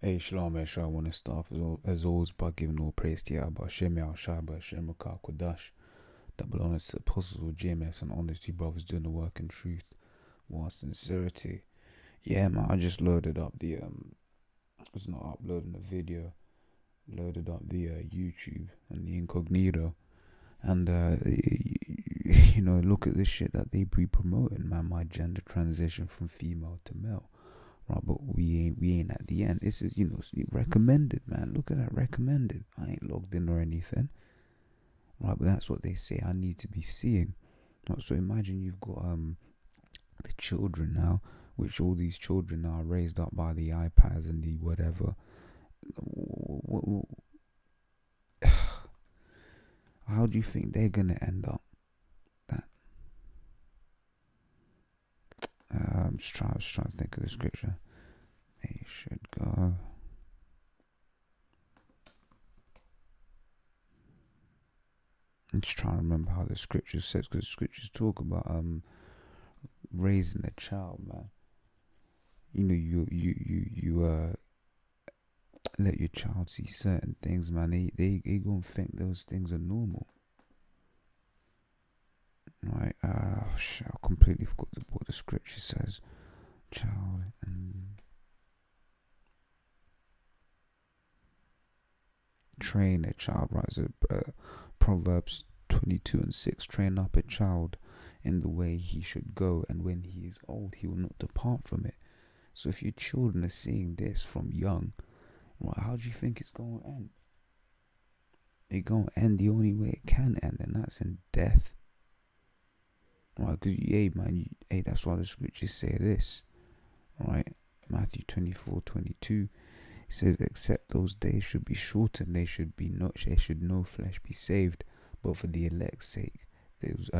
Hey, Shalom, I want to start as always by giving all praise to Yahweh, Hashem, Yahushua, Hashem, Rakah, Kodash. Double honor to the apostles of GMS and honesty brothers doing the work in truth, with sincerity. Yeah, man, I just loaded up the, it's not uploading the video, loaded up the YouTube and the incognito. And, you know, look at the shit that they be promoting, man, my gender transition from female to male. Right, but we ain't at the end. This is, you know, recommended, man. Look at that, recommended. I ain't logged in or anything. Right, but that's what they say I need to be seeing. Right, so imagine you've got the children now, which all these children are raised up by the iPads and the whatever. How do you think they're gonna end up? I'm just trying to think of the scripture. They should go. I'm just trying to remember how the scripture says, because the scriptures talk about raising a child, man. You know, you let your child see certain things, man. They gonna think those things are normal. Right, shit, I completely forgot what the scripture says. Child and train a child, right? So Proverbs 22:6, train up a child in the way he should go, and when he is old, he will not depart from it. So if your children are seeing this from young, right, how do you think it's going to end? It's going to end the only way it can end, and that's in death. Right, because, hey, man, hey, that's why the scriptures say this, right? Matthew 24:22, it says, except those days should be shortened, there should no flesh be saved, but for the elect's sake,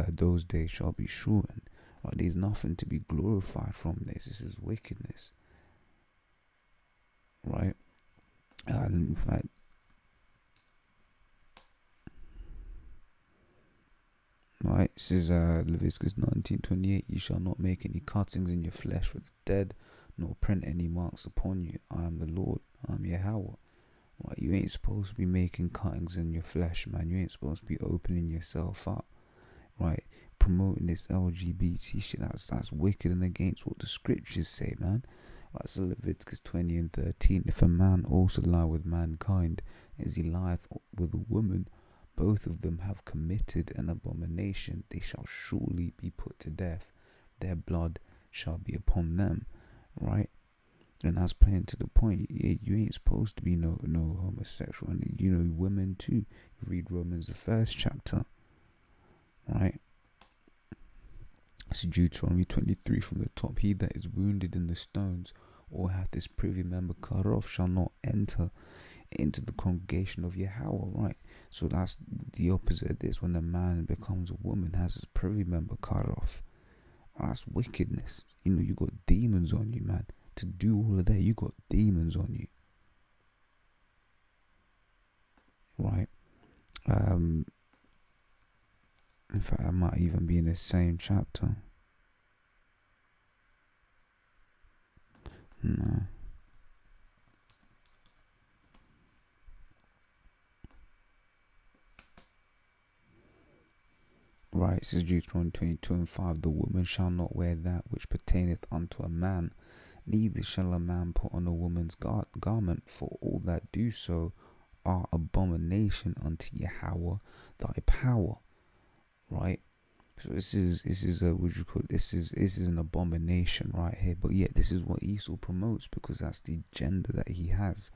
those days shall be shortened. Right, there's nothing to be glorified from this. This is wickedness, right? In fact, right, it says Leviticus 19:28, you shall not make any cuttings in your flesh for the dead, nor print any marks upon you. I am the Lord, I am Yahweh. Right, you ain't supposed to be making cuttings in your flesh, man. You ain't supposed to be opening yourself up, right? Promoting this LGBT shit, that's wicked and against what the scriptures say, man. Right, so Leviticus 20:13, if a man also lie with mankind as he lieth with a woman, both of them have committed an abomination, they shall surely be put to death, their blood shall be upon them, right? And that's playing to the point. You ain't supposed to be no homosexual, and you know, women too. You read Romans the 1st chapter, right? It's Deuteronomy 23 from the top. He that is wounded in the stones or hath his privy member cut off shall not enter into the congregation of Yahweh, right? So that's the opposite of this. When a man becomes a woman, has his privy member cut off, that's wickedness. You know, you got demons on you, man. To do all of that, you got demons on you, right? In fact, I might even be in the same chapter. No. Right, it says Deuteronomy 22:5, the woman shall not wear that which pertaineth unto a man, neither shall a man put on a woman's garment, for all that do so are abomination unto Yahweh thy power. Right, so this is what you call, this is an abomination right here. But yet this is what Esau promotes, because that's the agenda that he has,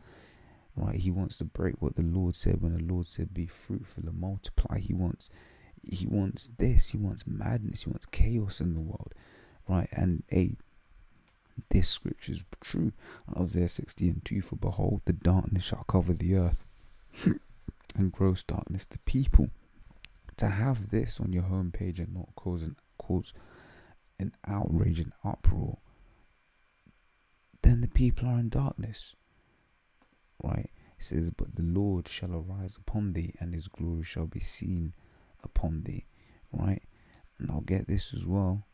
right? He wants to break what the Lord said when the Lord said be fruitful and multiply. He wants this, he wants madness, he wants chaos in the world, right? And this scripture is true. Isaiah 60:2, for behold, the darkness shall cover the earth, and gross darkness the people. To have this on your homepage and not cause an outrage and uproar, then the people are in darkness, right? It says, but the Lord shall arise upon thee, and his glory shall be seen upon thee, right? And I'll get this as well.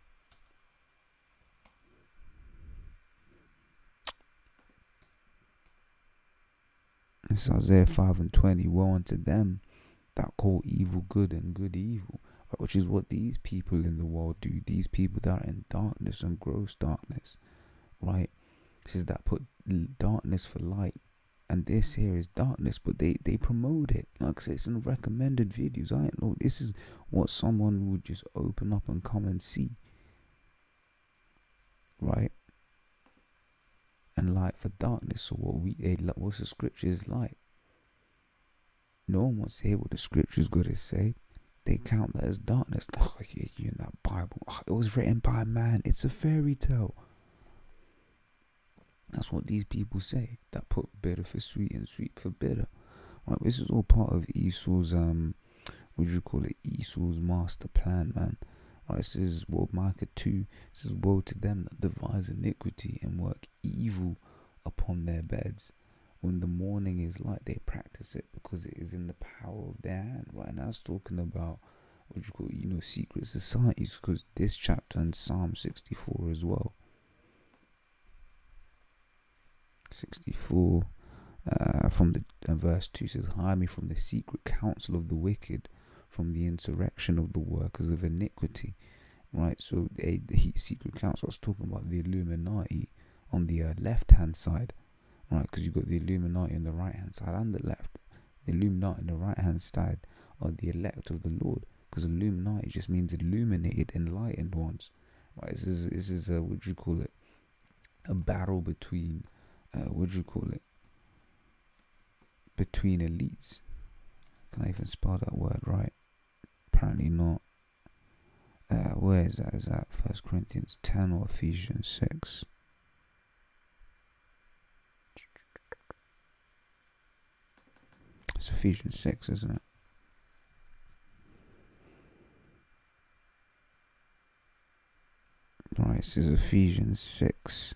It's Isaiah 5:20. Woe unto them that call evil good and good evil, right? Which is what these people in the world do. These people that are in darkness and gross darkness, right? This is that put darkness for light, and this here is darkness, but they promote it. Like I said, it's in recommended videos. I don't know. This is what someone would just open up and come and see, right? And light for darkness. So what's the scriptures like? No one wants to hear what the scriptures got to say. They count that as darkness. Oh, yeah, you in that Bible. Oh, it was written by man. It's a fairy tale. That's what these people say. That put bitter for sweet and sweet for bitter. Right, this is all part of Esau's Esau's master plan, man. Right, this is Micah 2. This is woe to them that devise iniquity and work evil upon their beds. When the morning is light, they practice it because it is in the power of their hand. Right, and that's talking about secret societies, because this chapter in Psalm 64 as well. 64 from the verse 2 says, hide me from the secret counsel of the wicked, from the insurrection of the workers of iniquity. Right, so the secret counsel, I was talking about the Illuminati on the left hand side, right? Because you got the Illuminati on the right hand side and the left. The Illuminati on the right hand side are the elect of the Lord, because Illuminati just means illuminated, enlightened ones. Right, this is a battle between between elites. Can I even spell that word right? Apparently not. Where is that? Is that 1 Corinthians 10 or Ephesians 6? It's Ephesians 6, isn't it? Alright, this is Ephesians 6.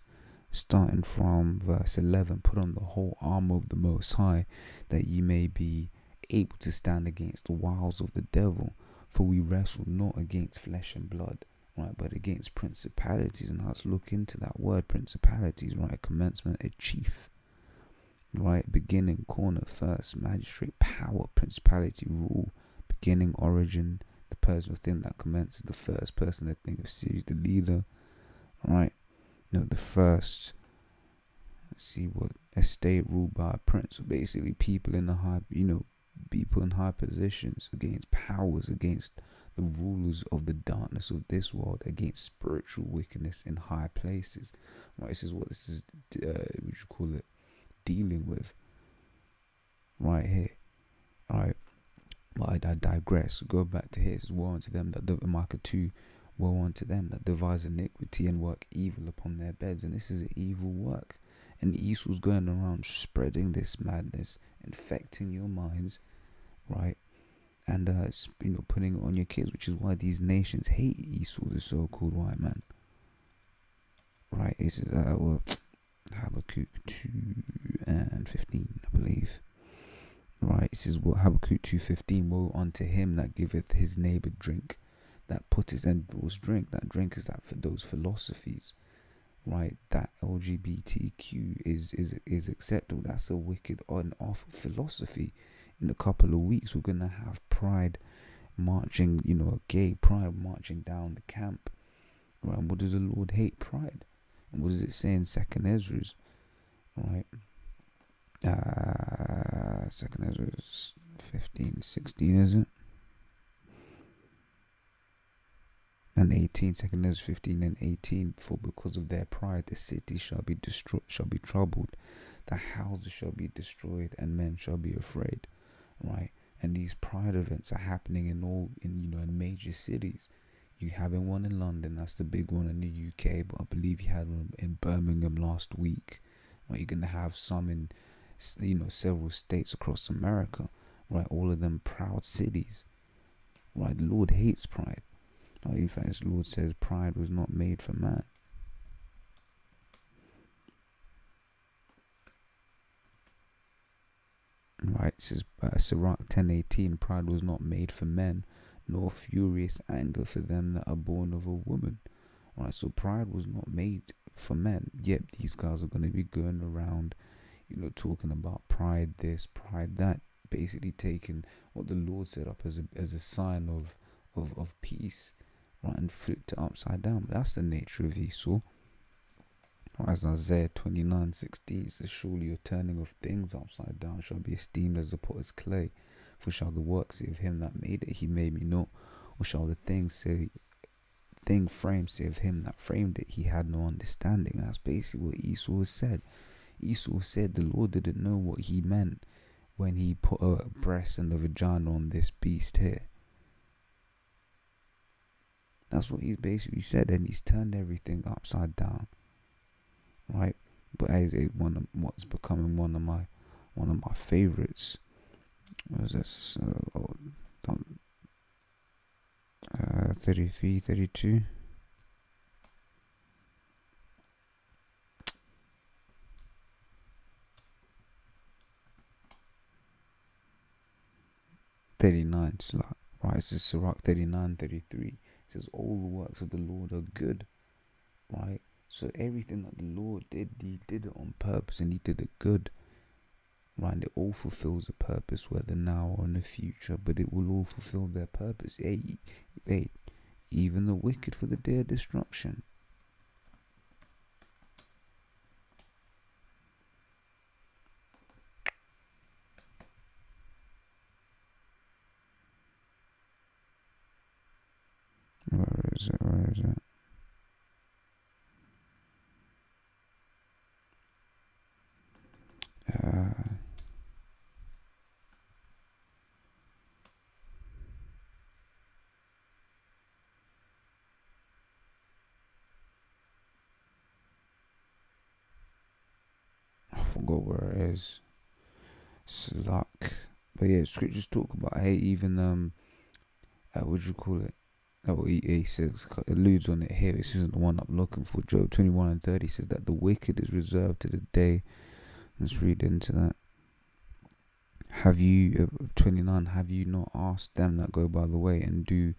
Starting from verse 11, put on the whole armor of the Most High, that ye may be able to stand against the wiles of the devil. For we wrestle not against flesh and blood, right, but against principalities. And let's look into that word principalities, right? Commencement, a chief, right? Beginning, corner, first, magistrate, power, principality, rule, beginning, origin, the person within that commences, the first person that think of series, the leader, right? The first, let's see what, estate ruled by a prince. So basically people in the high, people in high positions against powers, against the rulers of the darkness of this world, against spiritual wickedness in high places. Right, this is what this is, dealing with right here. All right, but I digress. Go back to here. It says, woe unto them that Micah 2. Woe unto them that devise iniquity and work evil upon their beds. And this is an evil work. And Esau's going around spreading this madness, infecting your minds, right? And putting it on your kids, which is why these nations hate Esau, the so-called white man. Right? This is Habakkuk 2 and 15, I believe. Right? This is what Habakkuk 2:15. Woe unto him that giveth his neighbor drink, that putteth and draws drink. That drink is that for those philosophies, right? That LGBTQ is acceptable. That's a wicked on off philosophy. In a couple of weeks, we're gonna have pride marching, gay pride marching down the camp. Right? And what does the Lord hate? Pride. And what does it say in 2nd Ezra's? Right? 2nd Ezra's 15:16, is it? And 18, 2nd Ezra 15 and 18, for because of their pride the city shall be destroyed, shall be troubled, the houses shall be destroyed, and men shall be afraid. Right? And these pride events are happening in major cities. You having one in London, that's the big one in the UK, but I believe you had one in Birmingham last week. Right? You're gonna have some in several states across America. Right? All of them proud cities. Right? The Lord hates pride. In fact, the Lord says pride was not made for man. Right, it says Sirach 10:18, pride was not made for men, nor furious anger for them that are born of a woman. Right, so pride was not made for men, yet these guys are going to be going around, talking about pride this, pride that, basically taking what the Lord set up as a sign of peace, right, and flipped it upside down. But that's the nature of Esau. As Isaiah 29:16 says, surely your turning of things upside down shall be esteemed as the potter's clay. For shall the work say of him that made it, he made me not? Or shall the thing framed say of him that framed it, he had no understanding? And that's basically what Esau said. Esau said the Lord didn't know what he meant when he put a breast and a vagina on this beast here. That's what he's basically said, and he's turned everything upside down, right? But as what's becoming one of my favorites was this 33, 32. Right, it says Sirach 39:33. It says all the works of the Lord are good, right? So everything that the Lord did, he did it on purpose, and he did it good, right? And it all fulfills a purpose, whether now or in the future, but it will all fulfill their purpose. Hey, even the wicked for the day of destruction. Where is it? I forgot where it is. Slack. But yeah, scriptures talk about, hey, even what do you call it? Oh, he says, alludes on it here. This isn't the one I'm looking for. Job 21:30 says that the wicked is reserved to the day. Let's read into that. Have you 29? Have you not asked them that go by the way, and do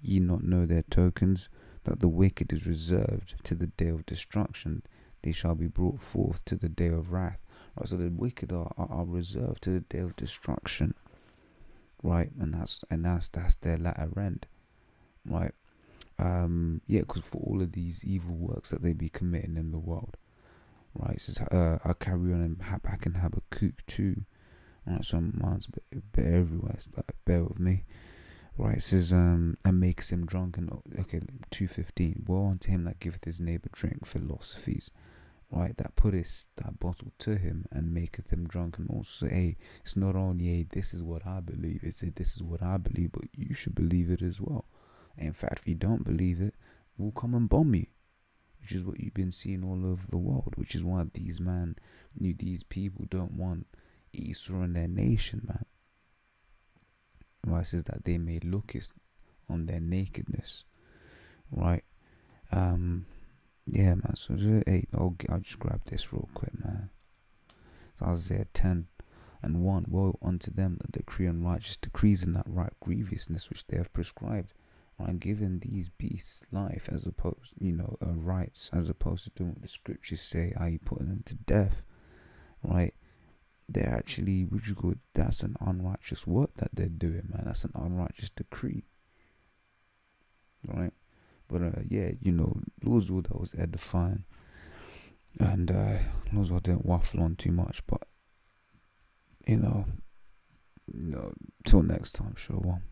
ye not know their tokens? That the wicked is reserved to the day of destruction; they shall be brought forth to the day of wrath. Right, so the wicked are reserved to the day of destruction, right? And that's their latter end. Right, yeah, because for all of these evil works that they be committing in the world, right? It says, I'll carry on back in Habakkuk 2. Right, so mine's a bit everywhere, but bear with me. Right, it says, and makes him drunken. Okay, 2:15. Woe unto him that giveth his neighbor drink, philosophies. Right, that putteth that bottle to him and maketh him drunk. And also, hey, it's not only, hey, this is what I believe. It's this is what I believe, but you should believe it as well. In fact, if you don't believe it, we'll come and bomb you, which is what you've been seeing all over the world, which is why these people don't want Esau in their nation, man. Right, it says that they may look on their nakedness, right? Yeah, man. So I'll just grab this real quick, man. It's Isaiah 10:1. Woe unto them that decree unrighteous decrees in that right grievousness which they have prescribed. Right, giving these beasts life as opposed, rights, as opposed to doing what the scriptures say, i.e. putting them to death, right? They're actually, that's an unrighteous work that they're doing, man. That's an unrighteous decree, right? But yeah, Lord's will, that was edifying, and Lord's will didn't waffle on too much, but till next time, sure one.